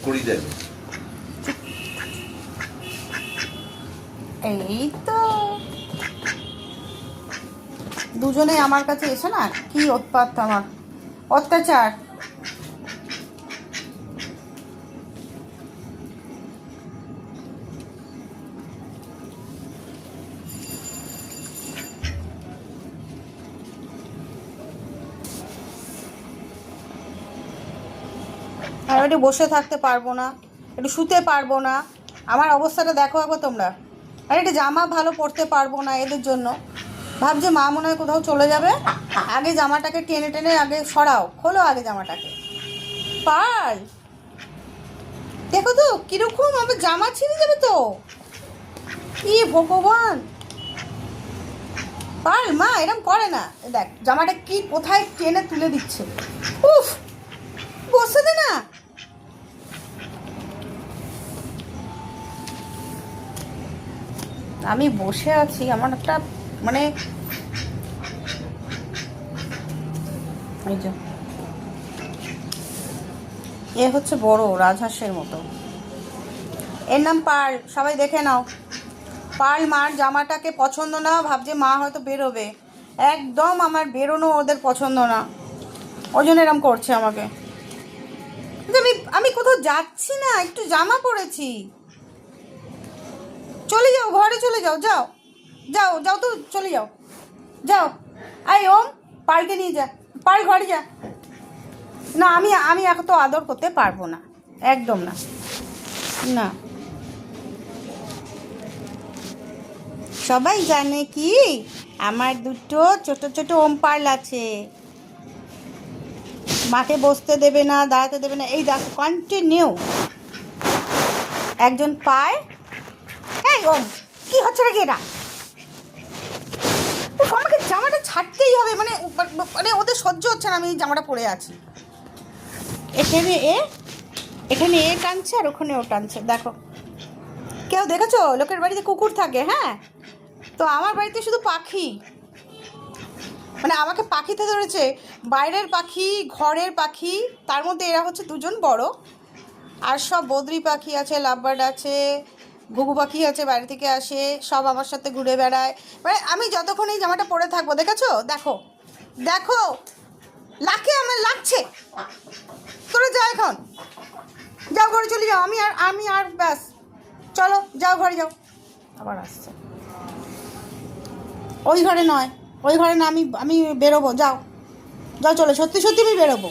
করি দেন। এই তো দুজনে আমার কাছে এসে না কি উৎপাত, আমার অত্যাচার। আর একটু বসে থাকতে পারবো না, একটু শুতে পারবো না, আমার অবস্থাটা দেখো একবার তোমরা। আর একটা জামা ভালো পরতে পারবো না এদের জন্য। ভাবছে মা মনে হয় কোথাও চলে যাবে, আগে জামাটাকে টেনে টেনে আগে সরাও, খোলো আগে জামাটাকে। পাল দেখো তো কিরকম, আমার জামা ছিঁড়ে যাবে তো। কি ভগবান, পাল মা এরম করে না। দেখ জামাটা কি কোথায় টেনে তুলে দিচ্ছে। উফ, বসে দে না। আমি বসে আছি, আমার একটা মানে এই যে এ হচ্ছে বড় রাজহাঁসের মতো, এর নাম পার্ল, সবাই দেখে নাও। পার্ল মার জামাটাকে পছন্দ না, ভাবছে মা হয়তো বেরোবে, একদম আমার বেরোনো ওদের পছন্দ না, ওই জন্য এরম করছে আমাকে। আমি আমি কোথাও যাচ্ছি না, একটু জামা পরেছি। চলে যাও ঘরে, চলে যাও, যাও যাও যাও তো, চলে যাও, যাও। আই ওম, পার্লকে নিয়ে যা, পার্ল ঘরে যা। না আমি আমি এখন তো আদর করতে পারবো না, একদম না, না। সবাই জানে কি আমার দুটো ছোট ছোট ওম পার্ল আছে, মাকে বসতে দেবে না, দাঁড়াতে দেবে না। এই দেখো কন্টিনিউ একজন পায়। এই ওম, কি হচ্ছে নাকি এটা? আমাকে জামাটা ছাড়তেই হবে, মানে মানে ওদের সহ্য হচ্ছে না আমি এই জামাটা পরে আছি। এখানে এ টানছে আর ওখানে ও টানছে, দেখো। কেউ দেখেছো লোকের বাড়িতে কুকুর থাকে? হ্যাঁ, তো আমার বাড়িতে শুধু পাখি, মানে আমাকে পাখিতে ধরেছে, বাইরের পাখি, ঘরের পাখি, তার মধ্যে এরা হচ্ছে দুজন বড়, আর সব বদ্রি পাখি আছে, লাভবার্ড আছে, ঘুঘু পাখি আছে, বাইরে থেকে আসে, সব আমার সাথে ঘুরে বেড়ায়। মানে আমি যতক্ষণ এই জামাটা পরে থাকবো, দেখেছো, দেখো দেখো, লাকে আমার লাগছে। তোরা যাও এখন, যাও ঘরে চলে যাও, আমি আর ব্যাস, চলো যাও ঘরে যাও। আবার আসছে, ওই ঘরে নয়, ওই ঘরে না, আমি বেরোবো, যাও যাও, চলো, সত্যি সত্যি আমি বেরোবো।